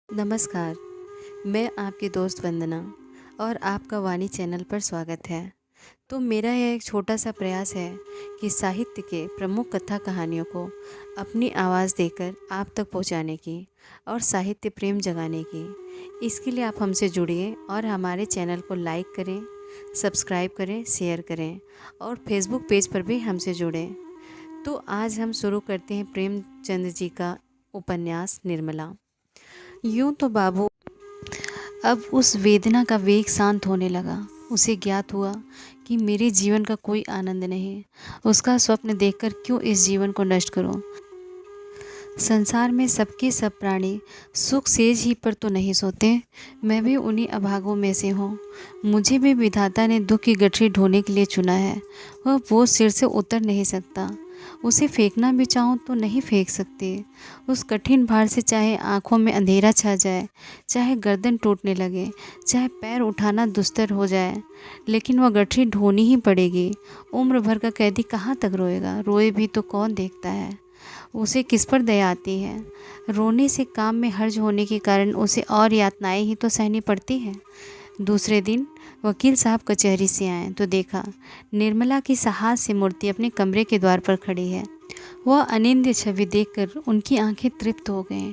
नमस्कार, मैं आपकी दोस्त वंदना और आपका वाणी चैनल पर स्वागत है। तो मेरा यह एक छोटा-सा प्रयास है कि साहित्य के प्रमुख कथा कहानियों को अपनी आवाज़ देकर आप तक पहुंचाने की और साहित्य प्रेम जगाने की। इसके लिए आप हमसे जुड़िए और हमारे चैनल को लाइक करें, सब्सक्राइब करें, शेयर करें और फेसबुक पेज पर भी हमसे जुड़ें। तो आज हम शुरू करते हैं प्रेमचंद जी का उपन्यास निर्मला। यूं तो बाबू अब उस वेदना का वेग शांत होने लगा। उसे ज्ञात हुआ कि मेरे जीवन का कोई आनंद नहीं। उसका स्वप्न देखकर क्यों इस जीवन को नष्ट करूं? संसार में सबके सब प्राणी सुख सेज ही पर तो नहीं सोते। मैं भी उन्हीं अभागों में से हूँ। मुझे भी विधाता ने दुख की गठरी ढोने के लिए चुना है। वह बोझ सिर से उतर नहीं सकता। उसे फेंकना भी चाहूँ तो नहीं फेंक सकती। उस कठिन भार से चाहे आँखों में अंधेरा छा जाए, चाहे गर्दन टूटने लगे, चाहे पैर उठाना दुस्तर हो जाए, लेकिन वह गठरी ढोनी ही पड़ेगी। उम्र भर का कैदी कहाँ तक रोएगा? रोए भी तो कौन देखता है? उसे किस पर दया आती है? रोने से काम में हर्ज होने के कारण उसे और यातनाएं ही तो सहनी पड़ती हैं। दूसरे दिन वकील साहब कचहरी से आए तो देखा निर्मला की साहस से मूर्ति अपने कमरे के द्वार पर खड़ी है। वह अनिंद्य छवि देखकर उनकी आंखें तृप्त हो गईं।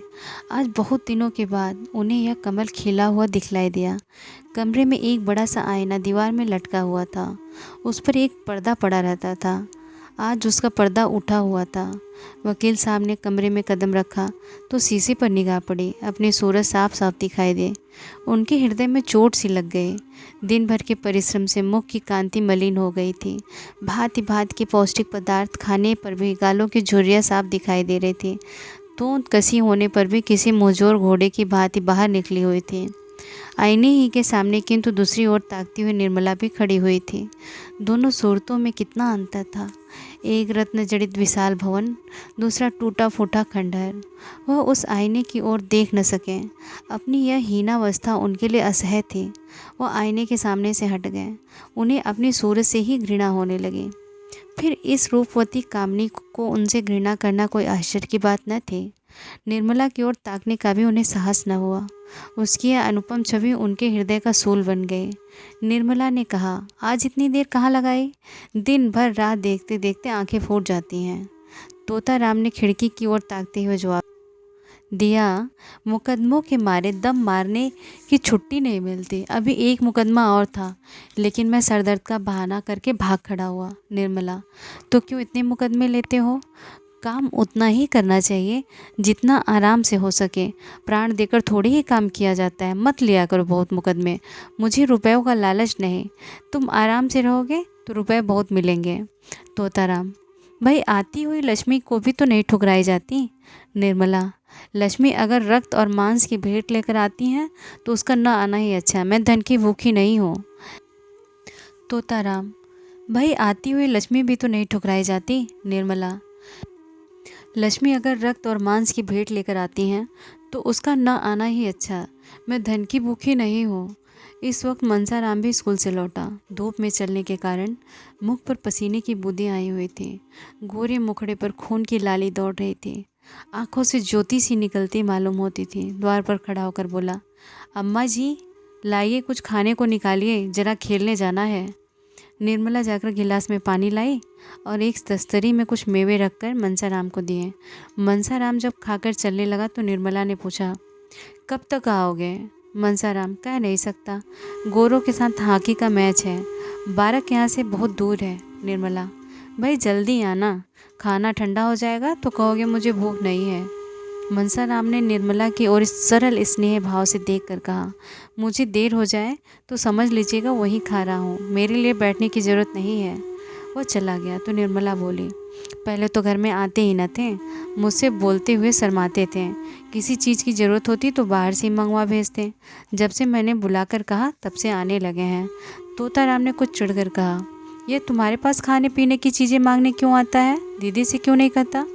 आज बहुत दिनों के बाद उन्हें यह कमल खिला हुआ दिखलाई दिया। कमरे में एक बड़ा सा आईना दीवार में लटका हुआ था। उस पर एक पर्दा पड़ा रहता था। आज उसका पर्दा उठा हुआ था। वकील साहब ने कमरे में कदम रखा तो शीशे पर निगाह पड़ी। अपने सूरज साफ साफ दिखाई दे। उनके हृदय में चोट सी लग गई। दिन भर के परिश्रम से मुख की कांति मलिन हो गई थी। भांति भांति के पौष्टिक पदार्थ खाने पर भी गालों की झुर्रियाँ साफ दिखाई दे रही थी। तोंद कसी होने पर भी किसी मुंहजोर घोड़े की भांति बाहर निकली हुई थी। आईने ही के सामने किंतु दूसरी ओर ताकती हुई निर्मला भी खड़ी हुई थी। दोनों सूरतों में कितना अंतर था। एक रत्न जड़ित विशाल भवन, दूसरा टूटा फूटा खंडहर। वह उस आईने की ओर देख न सके। अपनी यह हीनावस्था उनके लिए असह्य थी। वह आईने के सामने से हट गए। उन्हें अपनी सूरत से ही घृणा होने लगी। फिर इस रूपवती कामनी को उनसे घृणा करना कोई आश्चर्य की बात न थी। निर्मला की ओर ताकने का भी उन्हें साहस न हुआ। उसकी यह अनुपम छवि उनके हृदय का सूल बन गई। निर्मला ने कहा, आज इतनी देर कहाँ लगाई? दिन भर राह देखते देखते आंखें फूट जाती हैं। तोताराम ने खिड़की की ओर ताकते हुए जवाब दिया, मुकदमों के मारे दम मारने की छुट्टी नहीं मिलती। अभी एक मुकदमा और था, लेकिन मैं सरदर्द का बहाना करके भाग खड़ा हुआ। निर्मला, तो क्यों इतने मुकदमे लेते हो? काम उतना ही करना चाहिए जितना आराम से हो सके। प्राण देकर थोड़ी ही काम किया जाता है। मत लिया करो बहुत मुकदमे। मुझे रुपयों का लालच नहीं। तुम आराम से रहोगे तो रुपए बहुत मिलेंगे। तोताराम, भाई आती हुई लक्ष्मी को भी तो नहीं ठुकराई जाती। निर्मला, लक्ष्मी अगर रक्त और मांस की भेंट लेकर आती हैं तो उसका न आना ही अच्छा। मैं धन की भूखी नहीं हूँ। तोताराम, भाई आती हुई लक्ष्मी भी तो नहीं ठुकराई जाती। निर्मला, लक्ष्मी अगर रक्त और मांस की भेंट लेकर आती हैं तो उसका न आना ही अच्छा। मैं धन की भूखी नहीं हूँ। इस वक्त मनसाराम भी स्कूल से लौटा। धूप में चलने के कारण मुख पर पसीने की बूंदें आई हुई थीं। गोरे मुखड़े पर खून की लाली दौड़ रही थी। आंखों से ज्योति सी निकलती मालूम होती थी। द्वार पर खड़ा होकर बोला, अम्मा जी, लाइए कुछ खाने को निकालिए, जरा खेलने जाना है। निर्मला जाकर गिलास में पानी लाई और एक दस्तरी में कुछ मेवे रखकर मनसाराम को दिए। मनसाराम जब खाकर चलने लगा तो निर्मला ने पूछा, कब तक आओगे? मनसाराम, कह नहीं सकता। गोरों के साथ हॉकी का मैच है। 12 के यहाँ से बहुत दूर है। निर्मला, भाई जल्दी आना, खाना ठंडा हो जाएगा तो कहोगे मुझे भूख नहीं है। मनसाराम ने निर्मला की ओर सरल स्नेह भाव से देखकर कहा, मुझे देर हो जाए तो समझ लीजिएगा वहीं खा रहा हूँ। मेरे लिए बैठने की ज़रूरत नहीं है। वह चला गया तो निर्मला बोली, पहले तो घर में आते ही न थे। मुझसे बोलते हुए शर्माते थे। किसी चीज़ की ज़रूरत होती तो बाहर से मंगवा भेजते। जब से मैंने बुलाकर कहा तब से आने लगे हैं। तोताराम ने कुछ चिढ़कर कहा, यह तुम्हारे पास खाने पीने की चीज़ें मांगने क्यों आता है? दीदी से क्यों नहीं कहता?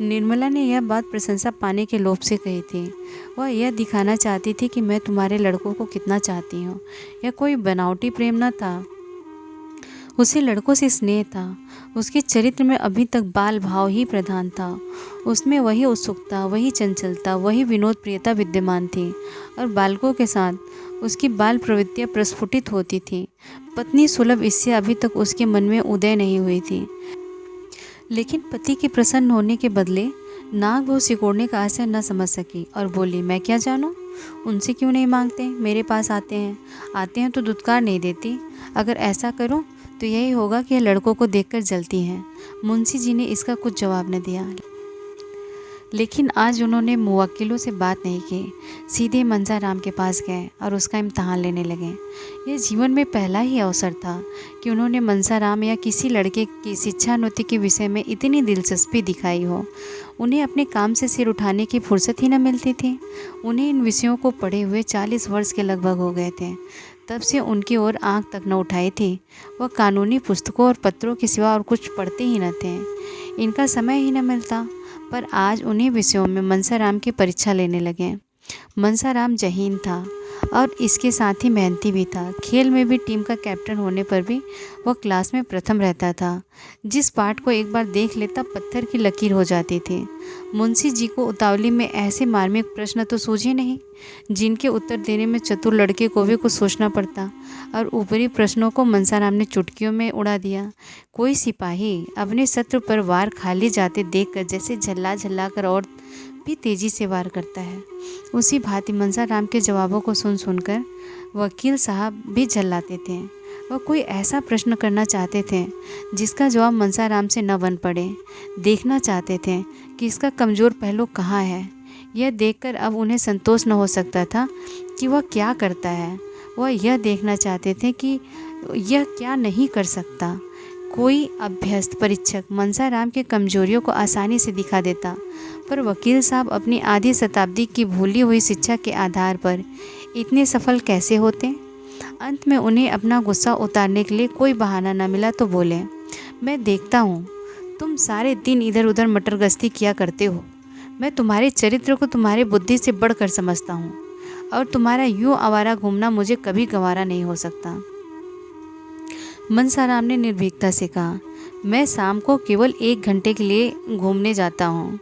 निर्मला ने यह बात प्रशंसा पाने के लोभ से कही थी। वह यह दिखाना चाहती थी कि मैं तुम्हारे लड़कों को कितना चाहती हूँ। यह कोई बनावटी प्रेम न था। उसे लड़कों से स्नेह था। उसके चरित्र में अभी तक बाल भाव ही प्रधान था। उसमें वही उत्सुकता, वही चंचलता, वही विनोद प्रियता विद्यमान थी और बालकों के साथ उसकी बाल प्रवृत्तियाँ प्रस्फुटित होती थीं। पत्नी सुलभ इससे अभी तक उसके मन में उदय नहीं हुई थी, लेकिन पति के प्रसन्न होने के बदले नाक वो सिकोड़ने का आशय न समझ सकी और बोली, मैं क्या जानूँ, उनसे क्यों नहीं मांगते, मेरे पास आते हैं तो दुत्कार नहीं देती। अगर ऐसा करूँ तो यही होगा कि यह लड़कों को देखकर जलती हैं। मुंशी जी ने इसका कुछ जवाब न दिया, लेकिन आज उन्होंने मुवक्किलों से बात नहीं की। सीधे मंसा राम के पास गए और उसका इम्तहान लेने लगे। यह जीवन में पहला ही अवसर था कि उन्होंने मंसा राम या किसी लड़के की शिक्षाोन्नति के विषय में इतनी दिलचस्पी दिखाई हो। उन्हें अपने काम से सिर उठाने की फुर्सत ही न मिलती थी। उन्हें इन विषयों को पढ़े हुए 40 वर्ष के लगभग हो गए थे। तब से उनकी ओर आंख तक न उठाई थी। वह कानूनी पुस्तकों और पत्रों के सिवा और कुछ पढ़ते ही न थे। इनका समय ही न मिलता। पर आज उन्हीं विषयों में मंसा राम की परीक्षा लेने लगे। मंसा राम जहीन था और इसके साथ ही मेहनती भी था। खेल में भी टीम का कैप्टन होने पर भी वह क्लास में प्रथम रहता था। जिस पाठ को एक बार देख लेता पत्थर की लकीर हो जाती थी। मुंशी जी को उतावली में ऐसे मार्मिक प्रश्न तो सूझे नहीं, जिनके उत्तर देने में चतुर लड़के को भी कुछ सोचना पड़ता, और ऊपरी प्रश्नों को मंसा राम ने चुटकियों में उड़ा दिया। कोई सिपाही अपने शत्रु पर वार खाली जाते देखकर जैसे झल्ला झल्ला कर और भी तेजी से वार करता है, उसी भांति मंसा राम के जवाबों को सुन सुनकर वकील साहब भी झल्लाते थे। वह कोई ऐसा प्रश्न करना चाहते थे जिसका जवाब मंसा राम से न बन पड़े। देखना चाहते थे कि इसका कमज़ोर पहलू कहाँ है। यह देखकर अब उन्हें संतोष न हो सकता था कि वह क्या करता है। वह यह देखना चाहते थे कि यह क्या नहीं कर सकता। कोई अभ्यस्त परीक्षक मंसा राम के कमजोरियों को आसानी से दिखा देता, पर वकील साहब अपनी आधी शताब्दी की भूली हुई शिक्षा के आधार पर इतने सफल कैसे होते। अंत में उन्हें अपना गुस्सा उतारने के लिए कोई बहाना न मिला तो बोले, मैं देखता हूँ तुम सारे दिन इधर उधर मटर गश्ती किया करते हो। मैं तुम्हारे चरित्र को तुम्हारी बुद्धि से बढ़कर समझता हूँ और तुम्हारा यूँ आवारा घूमना मुझे कभी गंवारा नहीं हो सकता। मंसा राम ने निर्भीकता से कहा, मैं शाम को केवल 1 घंटे के लिए घूमने जाता हूँ।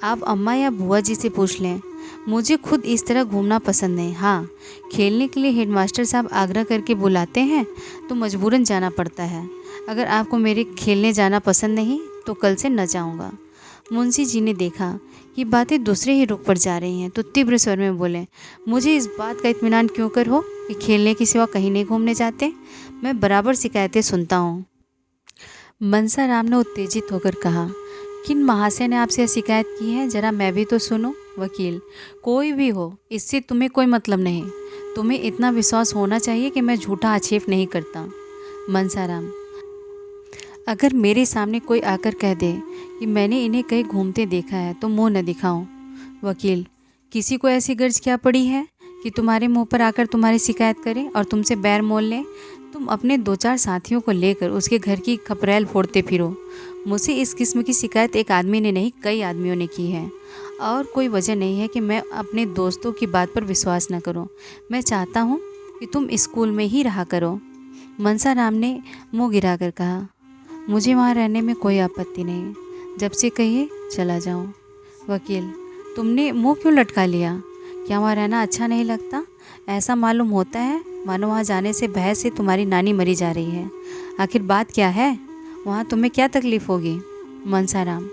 आप अम्मा या बुआ जी से पूछ लें। मुझे खुद इस तरह घूमना पसंद नहीं। हाँ, खेलने के लिए हेडमास्टर साहब आग्रह करके बुलाते हैं तो मजबूरन जाना पड़ता है। अगर आपको मेरे खेलने जाना पसंद नहीं तो कल से न जाऊँगा। मुंशी जी ने देखा कि बातें दूसरे ही रुख पर जा रही हैं तो तीव्र स्वर में बोले, मुझे इस बात का इत्मीनान क्यों कर हो कि खेलने के सिवा कहीं नहीं घूमने जाते। मैं बराबर शिकायतें सुनता हूँ। मंसा राम ने उत्तेजित होकर कहा, किन महाशय ने आपसे शिकायत की है, जरा मैं भी तो सुनूं। वकील, कोई भी हो, इससे तुम्हें कोई मतलब नहीं। तुम्हें इतना विश्वास होना चाहिए कि मैं झूठा आक्षेप नहीं करता। मंसा राम, अगर मेरे सामने कोई आकर कह दे कि मैंने इन्हें कहीं घूमते देखा है तो मुंह न दिखाऊं। वकील, किसी को ऐसी गर्ज क्या पड़ी है कि तुम्हारे मुंह पर आकर तुम्हारी शिकायत करे और तुमसे बैर मोल ले। तुम अपने 2-4 साथियों को लेकर उसके घर की खपरेल फोड़ते फिरो। मुझसे इस किस्म की शिकायत एक आदमी ने नहीं, कई आदमियों ने की है, और कोई वजह नहीं है कि मैं अपने दोस्तों की बात पर विश्वास न करूं। मैं चाहता हूं कि तुम स्कूल में ही रहा करो। मंसा राम ने मुँह गिराकर कहा, मुझे वहाँ रहने में कोई आपत्ति नहीं, जब से कहिए चला जाऊँ। वकील, तुमने मुँह क्यों लटका लिया? क्या वहाँ रहना अच्छा नहीं लगता? ऐसा मालूम होता है मानो वहाँ जाने से भय से तुम्हारी नानी मरी जा रही है। आखिर बात क्या है? वहाँ तुम्हें क्या तकलीफ़ होगी? मंसा राम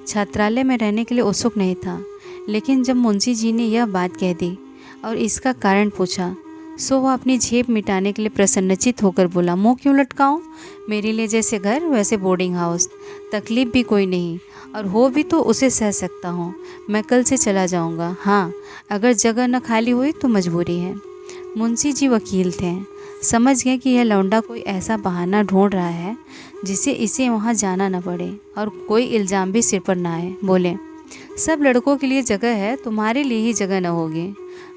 छात्रालय में रहने के लिए उत्सुक नहीं था, लेकिन जब मुंशी जी ने यह बात कह दी और इसका कारण पूछा सो वह अपनी झेप मिटाने के लिए प्रसन्नचित होकर बोला, मुँह क्यों लटकाऊँ? मेरे लिए जैसे घर वैसे बोर्डिंग हाउस, तकलीफ़ भी कोई नहीं, और हो भी तो उसे सह सकता हूँ। मैं कल से चला जाऊँगा। हाँ, अगर जगह न खाली हुई तो मजबूरी है। मुंशी जी वकील थे, समझ गए कि यह लौंडा कोई ऐसा बहाना ढूंढ रहा है जिससे इसे वहाँ जाना न पड़े और कोई इल्ज़ाम भी सिर पर ना आए। बोले, सब लड़कों के लिए जगह है, तुम्हारे लिए ही जगह न होगी।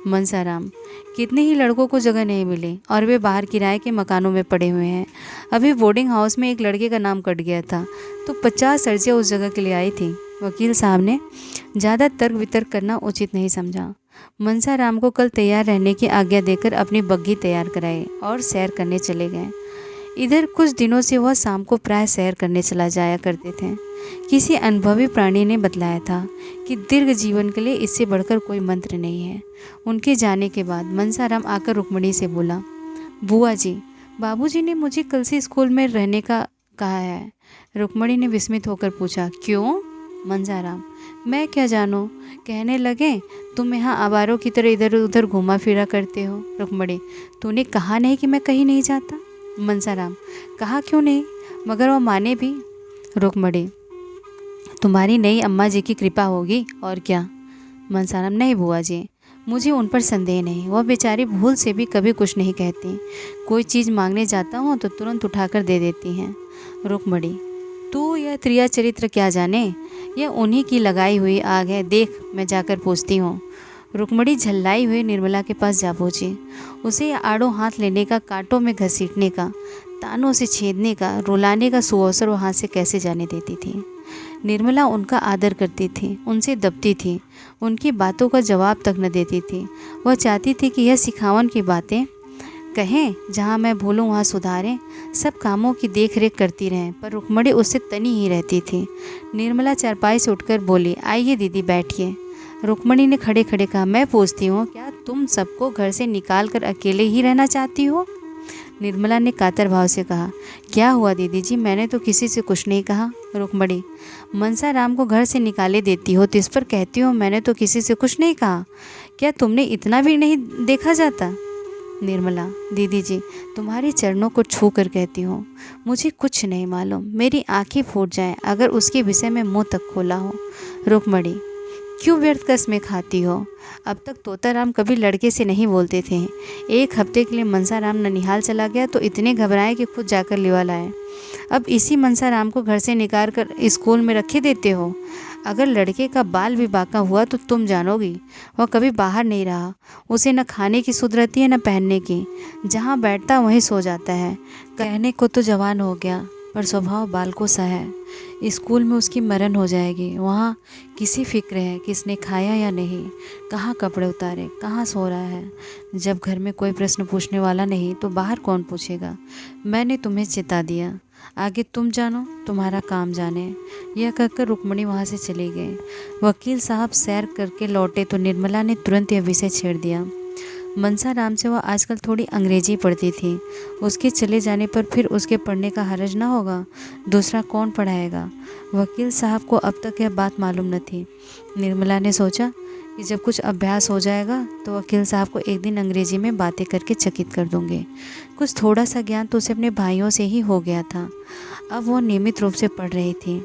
मंसा राम, कितने ही लड़कों को जगह नहीं मिली और वे बाहर किराए के मकानों में पड़े हुए हैं। अभी बोर्डिंग हाउस में एक लड़के का नाम कट गया था तो 50 अर्जियाँ उस जगह के लिए आई थी। वकील साहब ने ज़्यादा तर्क वितर्क करना उचित नहीं समझा। मंसा राम को कल तैयार रहने की आज्ञा देकर अपनी बग्घी तैयार कराई और सैर करने चले गए। इधर कुछ दिनों से वह शाम को प्राय सैर करने चला जाया करते थे। किसी अनुभवी प्राणी ने बतलाया था कि दीर्घ जीवन के लिए इससे बढ़कर कोई मंत्र नहीं है। उनके जाने के बाद मनसाराम आकर रुक्मणी से बोला, बुआ जी, बाबूजी ने मुझे कल से स्कूल में रहने का कहा है। रुक्मणी ने विस्मित होकर पूछा, क्यों? मनसाराम, मैं क्या जानूं, कहने लगे तुम यहाँ आवारों की तरह इधर उधर घुमा फिरा करते हो। रुक्मणी, तूने कहा नहीं कि मैं कहीं नहीं जाता। मनसाराम, कहा क्यों नहीं, मगर वो माने भी। रुक्मणी, तुम्हारी नई अम्मा जी की कृपा होगी और क्या। मनसाराम, नहीं बुआ जी, मुझे उन पर संदेह नहीं, वह बेचारी भूल से भी कभी कुछ नहीं कहती। कोई चीज़ मांगने जाता हूँ तो तुरंत उठाकर दे देती हैं। रुक्मणी, तू यह त्रिया चरित्र क्या जाने, यह उन्हीं की लगाई हुई आग है, देख मैं जाकर पूछती हूँ। रुक्मणी झल्लाई हुई निर्मला के पास जा पहुँची। उसे आड़ों हाथ लेने का, कांटों में घसीटने का, तानों से छेदने का, रुलाने का सुअवसर वो हाथ से कैसे जाने देती थी। निर्मला उनका आदर करती थी, उनसे दबती थी, उनकी बातों का जवाब तक न देती थी। वह चाहती थी कि यह सिखावन की बातें कहें, जहाँ मैं भूलूँ वहाँ सुधारें, सब कामों की देख रेख करती रहें, पर रुक्मणी उससे तनी ही रहती थी। निर्मला चारपाई से उठकर बोली, आइए दीदी बैठिए। रुक्मणी ने खड़े खड़े कहा, मैं पूछती हूँ, क्या तुम सबको घर से निकाल कर अकेले ही रहना चाहती हो? निर्मला ने कातर भाव से कहा, क्या हुआ दीदी जी, मैंने तो किसी से कुछ नहीं कहा। रुक्मणी, मनसाराम को घर से निकाले देती हो तो इस पर कहती हो मैंने तो किसी से कुछ नहीं कहा, क्या तुमने इतना भी नहीं देखा जाता? निर्मला, दीदी जी, तुम्हारे चरणों को छू कर कहती हूँ, मुझे कुछ नहीं मालूम, मेरी आंखें फूट जाएं अगर उसके विषय में मुँह तक खोला हो। रुक्मणी, क्यों व्यर्थ कसमें खाती हो? अब तक तोताराम कभी लड़के से नहीं बोलते थे। एक हफ्ते के लिए मनसाराम ननिहाल चला गया तो इतने घबराए कि खुद जाकर लिवा लाए। अब इसी मनसाराम को घर से निकाल कर स्कूल में रखे देते हो। अगर लड़के का बाल भी बांका हुआ तो तुम जानोगी, वह कभी बाहर नहीं रहा। उसे न खाने की सुध रहती है न पहनने की, जहाँ बैठता वहीं सो जाता है। कहने को तो जवान हो गया पर स्वभाव बालकों सा है। स्कूल में उसकी मरण हो जाएगी, वहाँ किसी फिक्र है कि इसने खाया या नहीं, कहाँ कपड़े उतारे, कहाँ सो रहा है। जब घर में कोई प्रश्न पूछने वाला नहीं तो बाहर कौन पूछेगा। मैंने तुम्हें चिता दिया, आगे तुम जानो, तुम्हारा काम जाने। यह कहकर रुक्मणी वहाँ से चली गई। वकील साहब सैर करके लौटे तो निर्मला ने तुरंत यह विषय छेड़ दिया। मनसाराम से वह आजकल थोड़ी अंग्रेजी पढ़ती थी, उसके चले जाने पर फिर उसके पढ़ने का हरज ना होगा, दूसरा कौन पढ़ाएगा। वकील साहब को अब तक यह बात मालूम न थी। निर्मला ने सोचा कि जब कुछ अभ्यास हो जाएगा तो वकील साहब को एक दिन अंग्रेजी में बातें करके चकित कर दूंगे। कुछ थोड़ा सा ज्ञान तो उसे अपने भाइयों से ही हो गया था। अब वह नियमित रूप से पढ़ रही थी।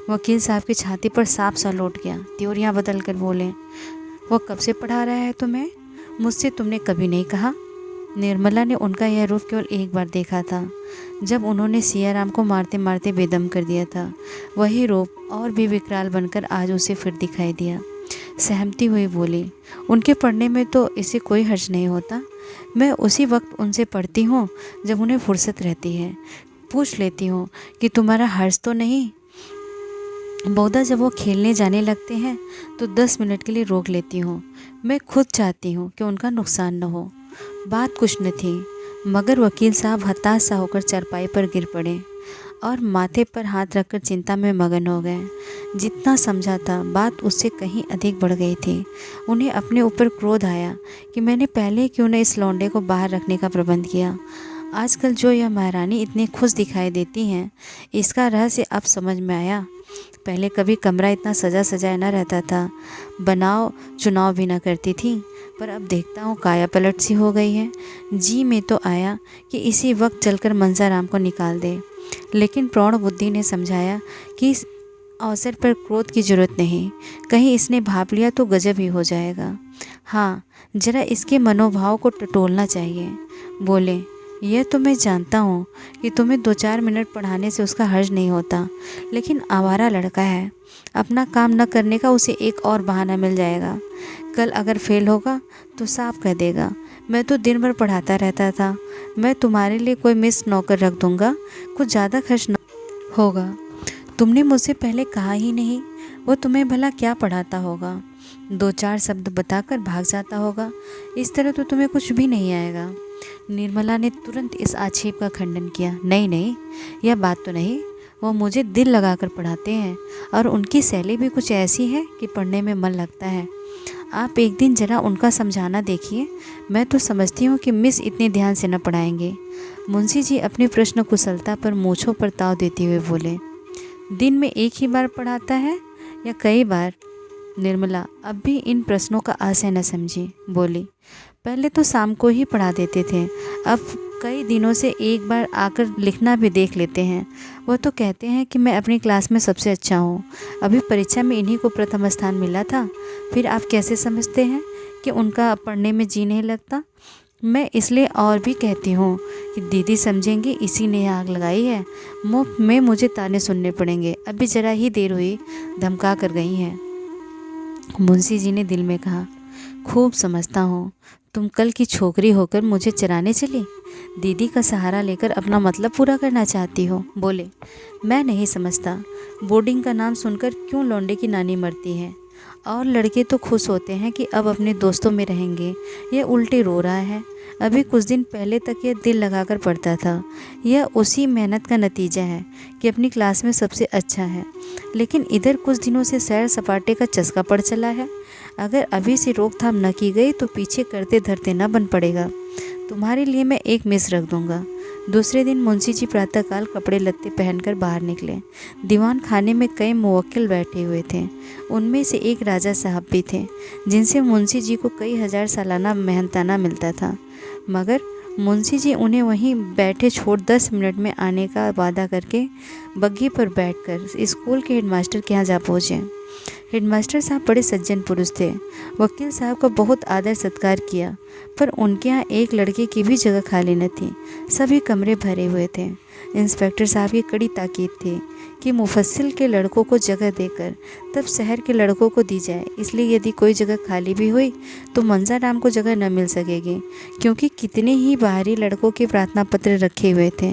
वकील साहब की छाती पर सांप सा लौट गया। त्योरियाँ बदल कर बोले, वह कब से पढ़ा रहा है तुम्हें? मुझसे तुमने कभी नहीं कहा। निर्मला ने उनका यह रूप केवल एक बार देखा था, जब उन्होंने सियाराम को मारते मारते बेदम कर दिया था। वही रूप और भी विकराल बनकर आज उसे फिर दिखाई दिया। सहमती हुई बोली, उनके पढ़ने में तो इसे कोई हर्ज नहीं होता। मैं उसी वक्त उनसे पढ़ती हूँ जब उन्हें फुर्सत रहती है। पूछ लेती हूँ कि तुम्हारा हर्ज तो नहीं। बहुधा जब वो खेलने जाने लगते हैं तो 10 मिनट के लिए रोक लेती हूँ। मैं खुद चाहती हूँ कि उनका नुकसान न हो। बात कुछ न थी, मगर वकील साहब हताश सा होकर चारपाई पर गिर पड़े और माथे पर हाथ रखकर चिंता में मगन हो गए। जितना समझा था बात उससे कहीं अधिक बढ़ गई थी। उन्हें अपने ऊपर क्रोध आया कि मैंने पहले क्यों न इस लौंडे को बाहर रखने का प्रबंध किया। आजकल जो यह महारानी इतनी खुश दिखाई देती हैं, इसका रहस्य अब समझ में आया। पहले कभी कमरा इतना सजा सजाया न रहता था, बनाव चुनाव भी न करती थी, पर अब देखता हूँ काया पलट सी हो गई है। जी में तो आया कि इसी वक्त चलकर मनसाराम को निकाल दे, लेकिन प्रौढ़ बुद्धि ने समझाया कि इस अवसर पर क्रोध की जरूरत नहीं, कहीं इसने भाप लिया तो गजब ही हो जाएगा। हाँ, जरा इसके मनोभाव को टटोलना चाहिए। बोले, यह तो मैं जानता हूँ कि तुम्हें 2-4 मिनट पढ़ाने से उसका हर्ज नहीं होता, लेकिन आवारा लड़का है, अपना काम न करने का उसे एक और बहाना मिल जाएगा। कल अगर फेल होगा तो साफ कह देगा, मैं तो दिन भर पढ़ाता रहता था। मैं तुम्हारे लिए कोई मिस नौकर रख दूँगा, कुछ ज़्यादा खर्च न होगा। तुमने मुझसे पहले कहा ही नहीं। वो तुम्हें भला क्या पढ़ाता होगा, 2-4 शब्द बताकर भाग जाता होगा। इस तरह तो तुम्हें कुछ भी नहीं आएगा। निर्मला ने तुरंत इस आक्षेप का खंडन किया। नहीं नहीं, यह बात तो नहीं, वो मुझे दिल लगाकर पढ़ाते हैं और उनकी शैली भी कुछ ऐसी है कि पढ़ने में मन लगता है। आप एक दिन ज़रा उनका समझाना देखिए। मैं तो समझती हूँ कि मिस इतने ध्यान से न पढ़ाएंगे। मुंशी जी अपने प्रश्न कुशलता पर मूँछों पर ताव देते हुए बोले। दिन में एक ही बार पढ़ाता है या कई बार? निर्मला अब भी इन प्रश्नों का आशय न समझी, बोली। पहले तो शाम को ही पढ़ा देते थे, अब कई दिनों से एक बार आकर लिखना भी देख लेते हैं। वह तो कहते हैं कि मैं अपनी क्लास में सबसे अच्छा हूँ। अभी परीक्षा में इन्हीं को प्रथम स्थान मिला था। फिर आप कैसे समझते हैं कि उनका पढ़ने में जी नहीं लगता? मैं इसलिए और भी कहती हूँ कि दीदी समझेंगी इसी ने आग लगाई है। मुफ्त में मुझे ताने सुनने पड़ेंगे। अभी ज़रा ही देर हुई धमका कर गई हैं। मुंशी जी ने दिल में कहा, खूब समझता हूँ, तुम कल की छोकरी होकर मुझे चराने चली, दीदी का सहारा लेकर अपना मतलब पूरा करना चाहती हो। बोले, मैं नहीं समझता बोर्डिंग का नाम सुनकर क्यों लौंडे की नानी मरती है। और लड़के तो खुश होते हैं कि अब अपने दोस्तों में रहेंगे, यह उल्टे रो रहा है। अभी कुछ दिन पहले तक यह दिल लगाकर पढ़ता था। यह उसी मेहनत का नतीजा है कि अपनी क्लास में सबसे अच्छा है। लेकिन इधर कुछ दिनों से सैर सपाटे का चस्का पड़ चला है। अगर अभी से रोकथाम न की गई तो पीछे करते धरते न बन पड़ेगा। तुम्हारे लिए मैं एक मिस रख दूंगा। दूसरे दिन मुंशी जी प्रातःकाल कपड़े लत्ते पहनकर बाहर निकले। दीवान खाने में कई मुवक्किल बैठे हुए थे। उनमें से एक राजा साहब भी थे, जिनसे मुंशी जी को कई हजार सालाना मेहनताना मिलता था। मगर मुंशी जी उन्हें वहीं बैठे छोड़ 10 मिनट में आने का वादा करके बग्घी पर बैठकर स्कूल के हेडमास्टर के यहाँ जा पहुँचे। हेडमास्टर साहब बड़े सज्जन पुरुष थे। वकील साहब का बहुत आदर सत्कार किया, पर उनके यहाँ एक लड़के की भी जगह खाली न थी। सभी कमरे भरे हुए थे। इंस्पेक्टर साहब की कड़ी ताकीद थी कि मुफस्सिल के लड़कों को जगह देकर तब शहर के लड़कों को दी जाए। इसलिए यदि कोई जगह खाली भी हुई तो मंजा राम को जगह न मिल सकेगी, क्योंकि कितने ही बाहरी लड़कों के प्रार्थना पत्र रखे हुए थे।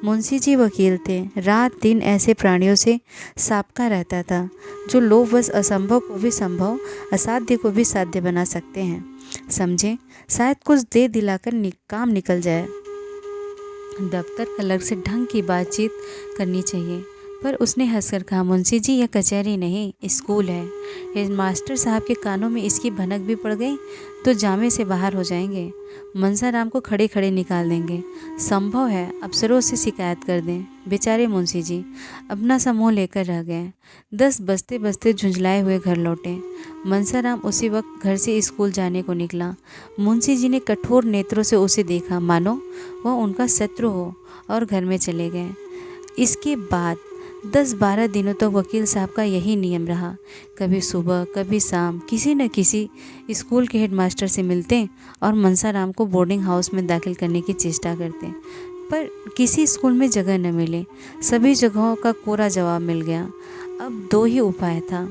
मुंशी जी वकील थे। रात दिन ऐसे प्राणियों से साबका रहता था जो लोग बस असंभव को भी संभव, असाध्य को भी साध्य बना सकते हैं। समझें, शायद कुछ दे दिलाकर काम निकल जाए। दफ्तर क्लर्क से ढंग की बातचीत करनी चाहिए। पर उसने हंसकर कहा, मुंशी जी यह कचहरी नहीं, स्कूल है। हेडमास्टर साहब के कानों में इसकी भनक भी पड़ गई तो जामे से बाहर हो जाएंगे। मंसा राम को खड़े खड़े निकाल देंगे। संभव है अफसरों से शिकायत कर दें। बेचारे मुंशी जी अपना समूह लेकर रह गए। 10 बजते बजते झुंझलाए हुए घर लौटे। मंसा राम उसी वक्त घर से स्कूल जाने को निकला। मुंशी जी ने कठोर नेत्रों से उसे देखा, मानो वह उनका शत्रु हो, और घर में चले गए। इसके बाद 10-12 दिनों तक वकील साहब का यही नियम रहा। कभी सुबह कभी शाम किसी न किसी स्कूल के हेडमास्टर से मिलते और मंसा राम को बोर्डिंग हाउस में दाखिल करने की चेष्टा करते, पर किसी स्कूल में जगह न मिले। सभी जगहों का कोरा जवाब मिल गया। अब 2 ही उपाय था,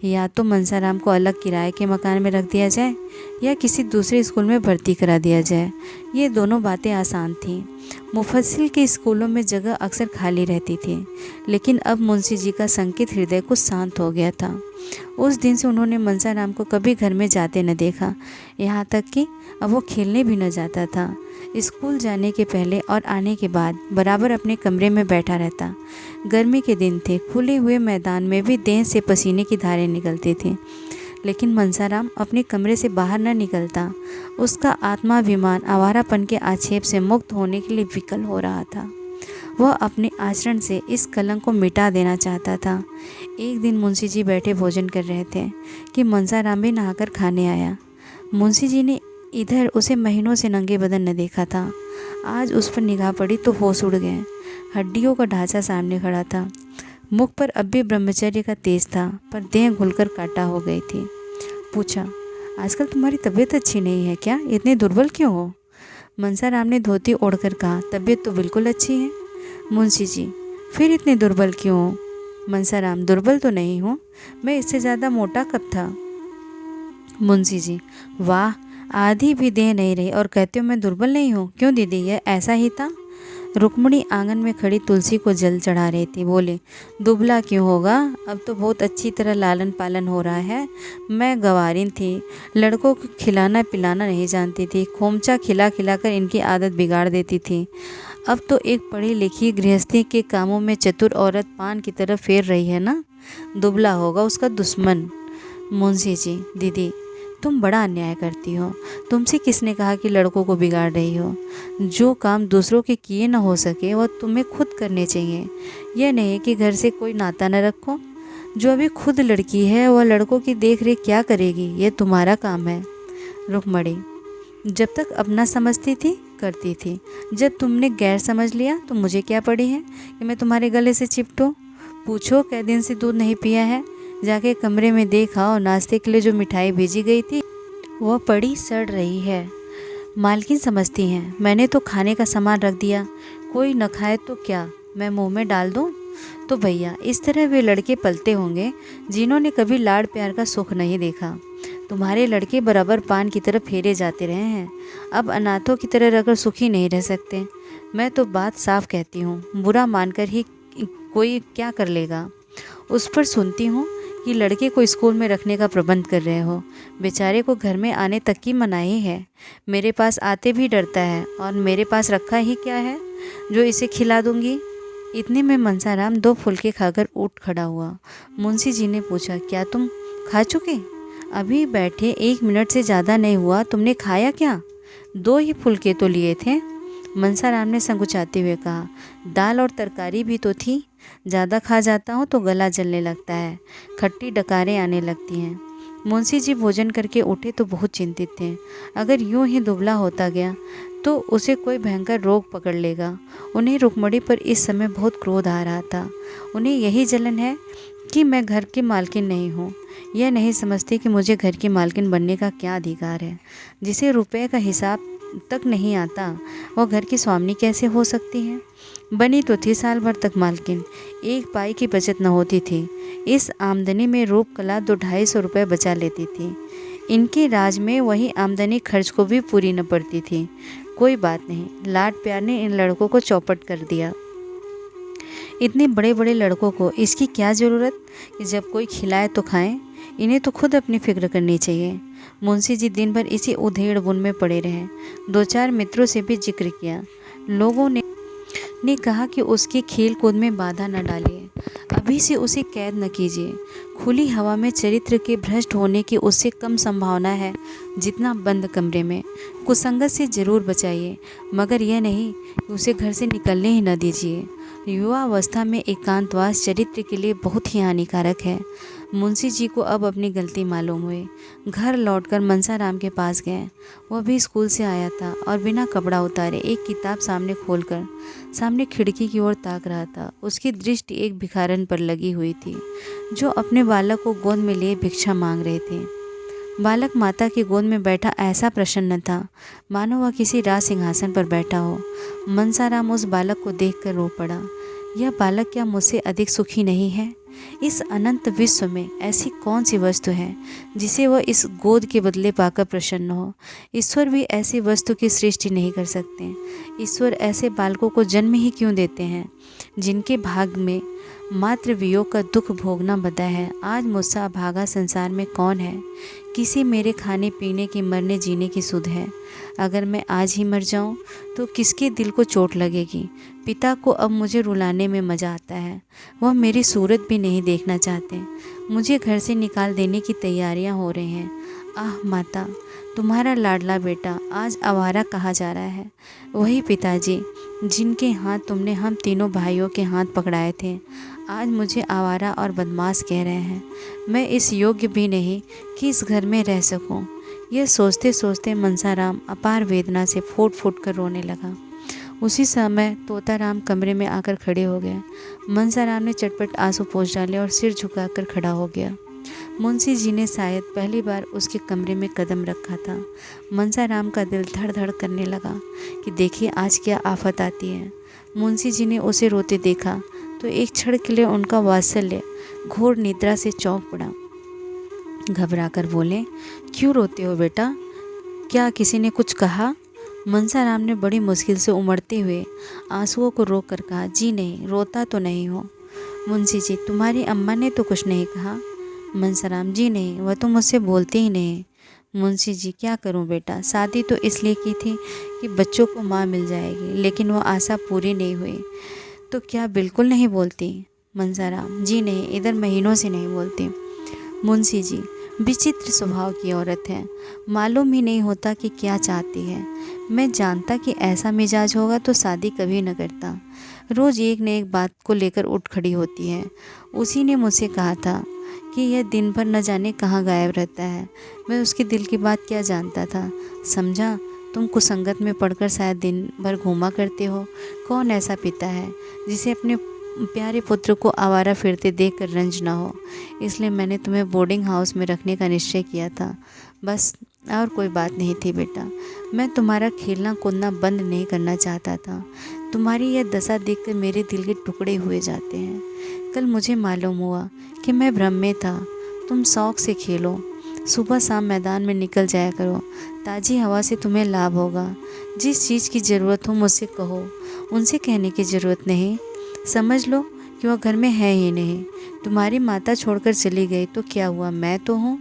या तो मंसा राम को अलग किराए के मकान में रख दिया जाए या किसी दूसरे स्कूल में भर्ती करा दिया जाए। ये दोनों बातें आसान थीं। मुफस्सिल के स्कूलों में जगह अक्सर खाली रहती थी, लेकिन अब मुंशी जी का संकित हृदय कुछ शांत हो गया था। उस दिन से उन्होंने मंसा राम को कभी घर में जाते न देखा, यहाँ तक कि अब वो खेलने भी न जाता था। स्कूल जाने के पहले और आने के बाद बराबर अपने कमरे में बैठा रहता। गर्मी के दिन थे, खुले हुए मैदान में भी देह से पसीने की धारें निकलती थीं, लेकिन मंसा राम अपने कमरे से बाहर न निकलता। उसका आत्माभिमान आवारापन के आक्षेप से मुक्त होने के लिए विकल हो रहा था। वह अपने आचरण से इस कलंक को मिटा देना चाहता था। एक दिन मुंशी जी बैठे भोजन कर रहे थे कि मंसा राम भी नहाकर खाने आया। मुंशी जी ने इधर उसे महीनों से नंगे बदन न देखा था। आज उस पर निगाह पड़ी तो होश उड़ गए। हड्डियों का ढांचा सामने खड़ा था। मुख पर अब भी ब्रह्मचर्य का तेज था, पर देह घुलकर काटा हो गई थी। पूछा, आजकल तुम्हारी तबीयत अच्छी नहीं है क्या? इतने दुर्बल क्यों हो? मंसा राम ने धोती ओढ़कर कहा, तबीयत तो बिल्कुल अच्छी है। मुंशी जी, फिर इतने दुर्बल क्यों हो? मंसा राम, दुर्बल तो नहीं हूँ, मैं इससे ज़्यादा मोटा कब था? मुंशी जी, वाह, आधी भी देह नहीं रही और कहते हो मैं दुर्बल नहीं हूँ। क्यों दीदी, यह ऐसा ही था? रुक्मणी आंगन में खड़ी तुलसी को जल चढ़ा रही थी। बोले, दुबला क्यों होगा, अब तो बहुत अच्छी तरह लालन पालन हो रहा है। मैं गंवारिन थी, लड़कों को खिलाना पिलाना नहीं जानती थी, खोमचा खिला खिला कर इनकी आदत बिगाड़ देती थी। अब तो एक पढ़ी लिखी गृहस्थी के कामों में चतुर औरत पान की तरफ फेर रही है ना, दुबला होगा उसका दुश्मन। मुंशी जी, दीदी तुम बड़ा अन्याय करती हो। तुमसे किसने कहा कि लड़कों को बिगाड़ रही हो? जो काम दूसरों के किए न हो सके वह तुम्हें खुद करने चाहिए। यह नहीं कि घर से कोई नाता न रखो। जो अभी खुद लड़की है वह लड़कों की देख रेख क्या करेगी, यह तुम्हारा काम है। रुक्मणी, जब तक अपना समझती थी करती थी, जब तुमने गैर समझ लिया तो मुझे क्या पड़ी है कि मैं तुम्हारे गले से चिपटूं? पूछो कै दिन से दूध नहीं पिया है। जाके कमरे में देखा और नाश्ते के लिए जो मिठाई भेजी गई थी वह पड़ी सड़ रही है। मालकिन समझती हैं मैंने तो खाने का सामान रख दिया, कोई न खाए तो क्या मैं मुंह में डाल दूं? तो भैया इस तरह वे लड़के पलते होंगे जिन्होंने कभी लाड़ प्यार का सुख नहीं देखा। तुम्हारे लड़के बराबर पान की तरफ फेरे जाते रहे हैं, अब अनाथों की तरह रहकर सुखी नहीं रह सकते। मैं तो बात साफ कहती हूँ, बुरा मानकर ही कोई क्या कर लेगा। उस पर सुनती हूँ कि लड़के को स्कूल में रखने का प्रबंध कर रहे हो। बेचारे को घर में आने तक की मनाही है, मेरे पास आते भी डरता है, और मेरे पास रखा ही क्या है जो इसे खिला दूंगी। इतने में मनसाराम 2 फुलके खाकर उठ खड़ा हुआ। मुंशी जी ने पूछा, क्या तुम खा चुके? अभी बैठे 1 मिनट से ज़्यादा नहीं हुआ, तुमने खाया क्या? 2 ही फुलके तो लिए थे। मनसाराम ने संकुचाते हुए कहा, दाल और तरकारी भी तो थी। ज़्यादा खा जाता हूँ तो गला जलने लगता है, खट्टी डकारें आने लगती हैं। मुंशी जी भोजन करके उठे तो बहुत चिंतित थे। अगर यूं ही दुबला होता गया तो उसे कोई भयंकर रोग पकड़ लेगा। उन्हें रुक्मणी पर इस समय बहुत क्रोध आ रहा था। उन्हें यही जलन है कि मैं घर की मालकिन नहीं हूँ। यह नहीं समझती कि मुझे घर की मालकिन बनने का क्या अधिकार है। जिसे रुपए का हिसाब तक नहीं आता वह घर की स्वामिनी कैसे हो सकती है? बनी तो थी साल भर तक मालकिन, 1 पाई की बचत न होती थी। इस आमदनी में रूप कला 200-250 रुपये बचा लेती थी। इनके राज में वही आमदनी खर्च को भी पूरी न पड़ती थी। कोई बात नहीं, लाड प्यार ने इन लड़कों को चौपट कर दिया। इतने बड़े बड़े लड़कों को इसकी क्या ज़रूरत कि जब कोई खिलाए तो खाएं। इन्हें तो खुद अपनी फिक्र करनी चाहिए। मुंशी जी दिन भर इसी उधेड़ बुन में पड़े रहे। 2-4 मित्रों से भी जिक्र किया। लोगों ने कहा कि उसके खेल कूद में बाधा न डालिए, अभी से उसे कैद न कीजिए। खुली हवा में चरित्र के भ्रष्ट होने की उससे कम संभावना है जितना बंद कमरे में। कुसंगत से जरूर बचाइए, मगर यह नहीं कि उसे घर से निकलने ही न दीजिए। युवावस्था में एकांतवास चरित्र के लिए बहुत ही हानिकारक है। मुंशी जी को अब अपनी गलती मालूम हुई। घर लौटकर मनसाराम के पास गए। वह भी स्कूल से आया था और बिना कपड़ा उतारे एक किताब सामने खोलकर सामने खिड़की की ओर ताक रहा था। उसकी दृष्टि एक भिखारन पर लगी हुई थी जो अपने बालक को गोद में लिए भिक्षा मांग रहे थे। बालक माता की गोद में बैठा ऐसा प्रसन्न था मानो वह किसी राज सिंहासन पर बैठा हो। मनसाराम उस बालक को देखकर रो पड़ा। यह बालक क्या मुझसे अधिक सुखी नहीं है? इस अनंत विश्व में ऐसी कौन सी वस्तु है जिसे वह इस गोद के बदले पाकर प्रसन्न हो? ईश्वर भी ऐसी वस्तु की सृष्टि नहीं कर सकते। ईश्वर ऐसे बालकों को जन्म ही क्यों देते हैं जिनके भाग में मात्र वियोग का दुख भोगना बता है। आज मुझसे अभागा संसार में कौन है? किसी मेरे खाने पीने की मरने जीने की सुध है? अगर मैं आज ही मर जाऊं तो किसके दिल को चोट लगेगी? पिता को अब मुझे रुलाने में मज़ा आता है। वह मेरी सूरत भी नहीं देखना चाहते। मुझे घर से निकाल देने की तैयारियां हो रही हैं। आह माता, तुम्हारा लाडला बेटा आज आवारा कहा जा रहा है। वही पिताजी जिनके हाथ तुमने हम तीनों भाइयों के हाथ पकड़ाए थे आज मुझे आवारा और बदमाश कह रहे हैं। मैं इस योग्य भी नहीं कि इस घर में रह सकूं। यह सोचते सोचते मनसाराम अपार वेदना से फूट फूट कर रोने लगा। उसी समय तोताराम कमरे में आकर खड़े हो गए। मनसाराम ने चटपट आंसू पोंछ डाले और सिर झुकाकर खड़ा हो गया। मुंशी जी ने शायद पहली बार उसके कमरे में कदम रखा था। मनसाराम का दिल धड़ धड़ करने लगा कि देखिए आज क्या आफत आती है। मुंशी जी ने उसे रोते देखा तो एक क्षण के लिए उनका वात्सल्य घोर निद्रा से चौंक पड़ा। घबरा कर बोले, क्यों रोते हो बेटा? क्या किसी ने कुछ कहा? मनसाराम ने बड़ी मुश्किल से उमड़ते हुए आंसुओं को रोक कर कहा, जी नहीं, रोता तो नहीं हो। मुंशी जी, तुम्हारी अम्मा ने तो कुछ नहीं कहा। मनसाराम, जी नहीं, वह तो मुझसे बोलती ही नहीं। मुंशी जी, क्या करूं बेटा, शादी तो इसलिए की थी कि बच्चों को माँ मिल जाएगी, लेकिन वो आशा पूरी नहीं हुई। तो क्या बिल्कुल नहीं बोलती? मनसाराम, जी नहीं, इधर महीनों से नहीं बोलती। मुंशी जी, विचित्र स्वभाव की औरत है, मालूम ही नहीं होता कि क्या चाहती है। मैं जानता कि ऐसा मिजाज होगा तो शादी कभी न करता। रोज़ एक न एक बात को लेकर उठ खड़ी होती है। उसी ने मुझसे कहा था कि यह दिन भर न जाने कहाँ गायब रहता है। मैं उसके दिल की बात क्या जानता था। समझा, तुम कुसंगत में पड़कर शायद दिन भर घूमा करते हो। कौन ऐसा पिता है जिसे अपने प्यारे पुत्र को आवारा फिरते देखकर रंज ना हो। इसलिए मैंने तुम्हें बोर्डिंग हाउस में रखने का निश्चय किया था, बस, और कोई बात नहीं थी बेटा। मैं तुम्हारा खेलना कूदना बंद नहीं करना चाहता था। तुम्हारी यह दशा देखकर मेरे दिल के टुकड़े हुए जाते हैं। कल मुझे मालूम हुआ कि मैं भ्रम में था। तुम शौक से खेलो, सुबह शाम मैदान में निकल जाया करो, ताज़ी हवा से तुम्हें लाभ होगा। जिस चीज़ की ज़रूरत हो मुझसे कहो, उनसे कहने की ज़रूरत नहीं। समझ लो कि वह घर में है ही नहीं। तुम्हारी माता छोड़कर चली गई तो क्या हुआ, मैं तो हूँ।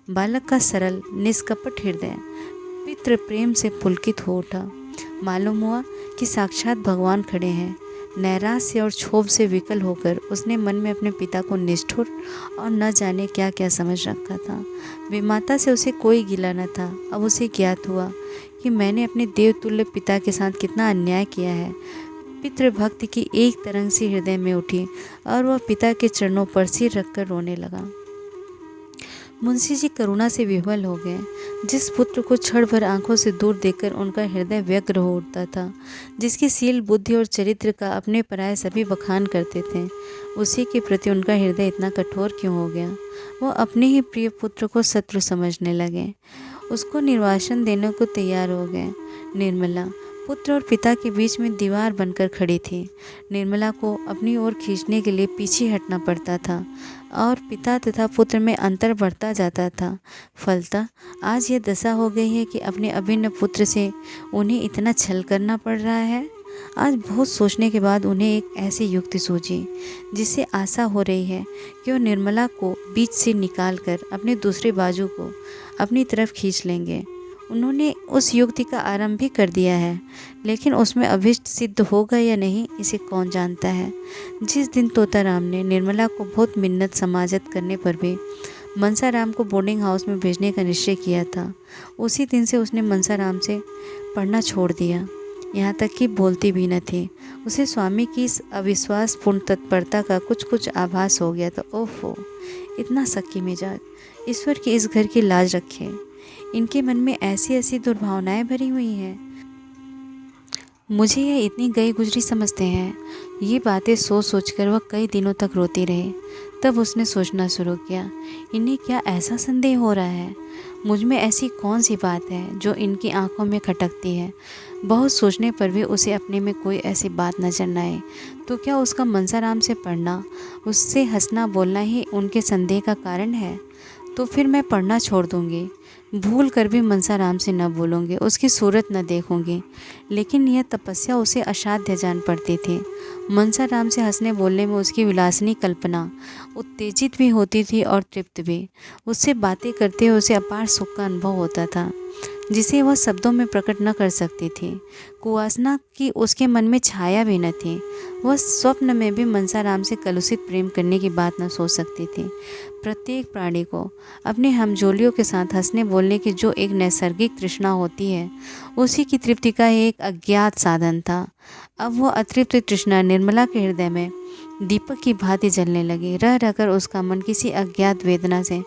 बालक का सरल निष्कपट हृदय पितृ प्रेम से पुलकित हो उठा। मालूम हुआ कि साक्षात भगवान खड़े हैं। नैराश्य और क्षोभ से विकल होकर उसने मन में अपने पिता को निष्ठुर और न जाने क्या क्या समझ रखा था। विमाता से उसे कोई गिला न था। अब उसे ज्ञात हुआ कि मैंने अपने देवतुल्य पिता के साथ कितना अन्याय किया है। पितृभक्ति की एक तरंग सी हृदय में उठी और वह पिता के चरणों पर सिर रखकर रोने लगा। मुंशी जी करुणा से विह्वल हो गए। जिस पुत्र को क्षण भर आंखों से दूर देखकर उनका हृदय व्यग्र हो उठता था, जिसकी शील, बुद्धि और चरित्र का अपने पराये सभी बखान करते थे, उसी के प्रति उनका हृदय इतना कठोर क्यों हो गया? वो अपने ही प्रिय पुत्र को शत्रु समझने लगे, उसको निर्वासन देने को तैयार हो गए। निर्मला पुत्र और पिता के बीच में दीवार बनकर खड़ी थी। निर्मला को अपनी ओर खींचने के लिए पीछे हटना पड़ता था और पिता तथा पुत्र में अंतर बढ़ता जाता था। फलतः आज ये दशा हो गई है कि अपने अभिन्न पुत्र से उन्हें इतना छल करना पड़ रहा है। आज बहुत सोचने के बाद उन्हें एक ऐसी युक्ति सूझी जिससे आशा हो रही है कि वो निर्मला को बीच से निकालकर अपने दूसरे बाजू को अपनी तरफ खींच लेंगे। उन्होंने उस युक्ति का आरंभ भी कर दिया है, लेकिन उसमें अभिष्ट सिद्ध होगा या नहीं, इसे कौन जानता है। जिस दिन तोताराम ने निर्मला को बहुत मिन्नत समाजत करने पर भी मनसाराम को बोर्डिंग हाउस में भेजने का निश्चय किया था, उसी दिन से उसने मनसाराम से पढ़ना छोड़ दिया। यहाँ तक कि बोलती भी न थी। उसे स्वामी की इस अविश्वासपूर्ण तत्परता का कुछ कुछ आभास हो गया था। ओहो, इतना सख्ती मिजाज! ईश्वर की इस घर की लाज रखे। इनके मन में ऐसी ऐसी दुर्भावनाएं भरी हुई हैं। मुझे यह इतनी गई गुजरी समझते हैं। ये बातें सोच सोचकर वह कई दिनों तक रोती रही। तब उसने सोचना शुरू किया, इन्हें क्या ऐसा संदेह हो रहा है? मुझ में ऐसी कौन सी बात है जो इनकी आंखों में खटकती है? बहुत सोचने पर भी उसे अपने में कोई ऐसी बात नजर न आए। तो क्या उसका मनसाराम से पढ़ना, उससे हंसना बोलना ही उनके संदेह का कारण है? तो फिर मैं पढ़ना छोड़ दूंगी, भूल कर भी मनसाराम से न बोलूँगी, उसकी सूरत न देखूंगी। लेकिन यह तपस्या उसे असाध्य जान पड़ती थी। मनसाराम से हंसने बोलने में उसकी विलासिनी कल्पना उत्तेजित भी होती थी और तृप्त भी। उससे बातें करते हुए उसे अपार सुख का अनुभव होता था, जिसे वह शब्दों में प्रकट न कर सकती थी। कुवासना की उसके मन में छाया भी न थी। वह स्वप्न में भी मनसाराम से कलुषित प्रेम करने की बात न सोच सकती थी। प्रत्येक प्राणी को अपने हमजोलियों के साथ हंसने बोलने की जो एक नैसर्गिक तृष्णा होती है, उसी की तृप्ति का एक अज्ञात साधन था। अब वह अतृप्त तृष्णा निर्मला के हृदय में दीपक की भांति जलने लगी। रह रहकर उसका मन किसी अज्ञात वेदना से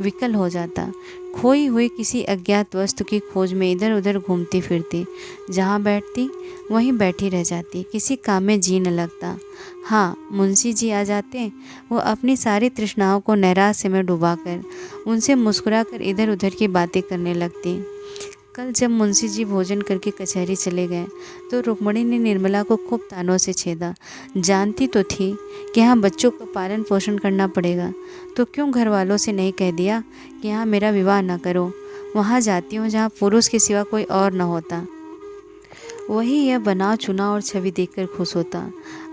विकल हो जाता। खोई हुई किसी अज्ञात वस्तु की खोज में इधर उधर घूमती फिरती, जहाँ बैठती वहीं बैठी रह जाती, किसी काम में जी न लगता। हाँ, मुंशी जी आ जाते, वो अपनी सारी तृष्णाओं को नैराश्य में डुबाकर उनसे मुस्कुराकर इधर उधर की बातें करने लगती। कल जब मुंशी जी भोजन करके कचहरी चले गए तो रुक्मणी ने निर्मला को खूब तानों से छेदा। जानती तो थी कि यहाँ बच्चों का पालन पोषण करना पड़ेगा, तो क्यों घर वालों से नहीं कह दिया कि यहाँ मेरा विवाह न करो, वहाँ जाती हूँ जहाँ पुरुष के सिवा कोई और न होता। वही यह बनाव चुना और छवि देखकर खुश होता,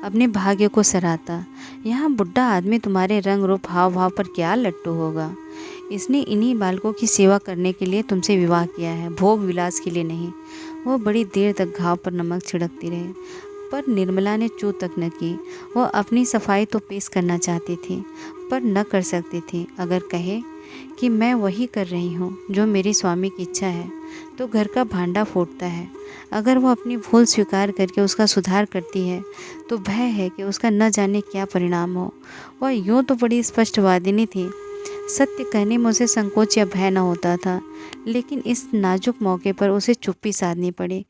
अपने भाग्य को सराहता। यहाँ बुढ़ा आदमी तुम्हारे रंग रूप हाव भाव पर क्या लट्टू होगा। इसने इन्हीं बालकों की सेवा करने के लिए तुमसे विवाह किया है, भोग विलास के लिए नहीं। वो बड़ी देर तक घाव पर नमक छिड़कती रही, पर निर्मला ने चू तक न की। वो अपनी सफाई तो पेश करना चाहती थी, पर न कर सकती थी। अगर कहे कि मैं वही कर रही हूँ जो मेरी स्वामी की इच्छा है, तो घर का भांडा फूटता है। अगर वो अपनी भूल स्वीकार करके उसका सुधार करती है, तो भय है कि उसका न जाने क्या परिणाम हो। वह यूँ तो बड़ी स्पष्टवादिनी थी, सत्य कहने में उसे संकोच या भय न होता था, लेकिन इस नाजुक मौके पर उसे चुप्पी साधनी पड़ी।